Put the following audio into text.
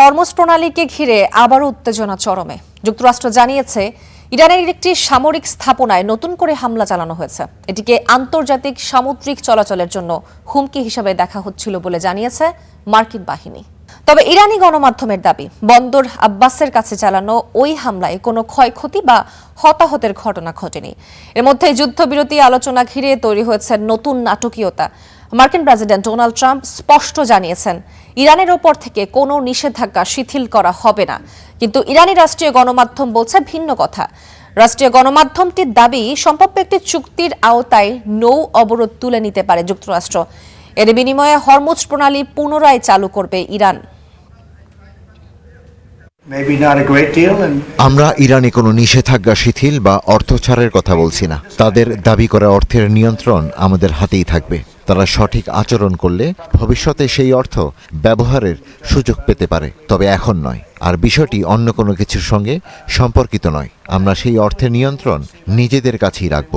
Hormuz প্রণালীকে ঘিরে আবারও উত্তেজনা চরমে। যুক্তরাষ্ট্র জানিয়েছে ইরানের একটি সামরিক স্থাপনায় নতুন করে হামলা চালানো হয়েছে। এটিকে আন্তর্জাতিক সামুদ্রিক চলাচলের জন্য হুমকি হিসেবে দেখা হচ্ছিল বলে জানিয়েছে মার্কিন বাহিনী। তবে ইরানি গণমাধ্যমের দাবি, বন্দর আব্বাসের কাছে চালানো ওই হামলায় কোনো ক্ষয়ক্ষতি বা হতাহতের ঘটনা ঘটেনি। এর মধ্যে যুদ্ধবিরতি আলোচনা ঘিরে তৈরি হয়েছে নতুন নাটকীয়তা। মার্কিন প্রেসিডেন্ট ডোনাল্ড ট্রাম্প স্পষ্ট জানিয়েছেন ইরানের ওপর থেকে কোনো নিষেধাজ্ঞা শিথিল করা হবে না, কিন্তু ইরানি রাষ্ট্রীয় গণমাধ্যম বলছে ভিন্ন কথা। রাষ্ট্রীয় গণমাধ্যমটির দাবি, সম্ভাব্য একটি চুক্তির আওতায় নৌ অবরোধ তুলে নিতে পারে যুক্তরাষ্ট্র। এর বিনিময়ে হরমুজ প্রণালী পুনরায় চালু করবে ইরান। আমরা ইরানে কোনো নিষেধাজ্ঞা শিথিল বা অর্থ ছাড়ের কথা বলছি না। তাদের দাবি করা অর্থের নিয়ন্ত্রণ আমাদের হাতেই থাকবে। তারা সঠিক আচরণ করলে ভবিষ্যতে সেই অর্থ ব্যবহারের সুযোগ পেতে পারে, তবে এখন নয়। আর বিষয়টি অন্য কোনো কিছুর সঙ্গে সম্পর্কিত নয়। আমরা সেই অর্থের নিয়ন্ত্রণ নিজেদের কাছেই রাখব।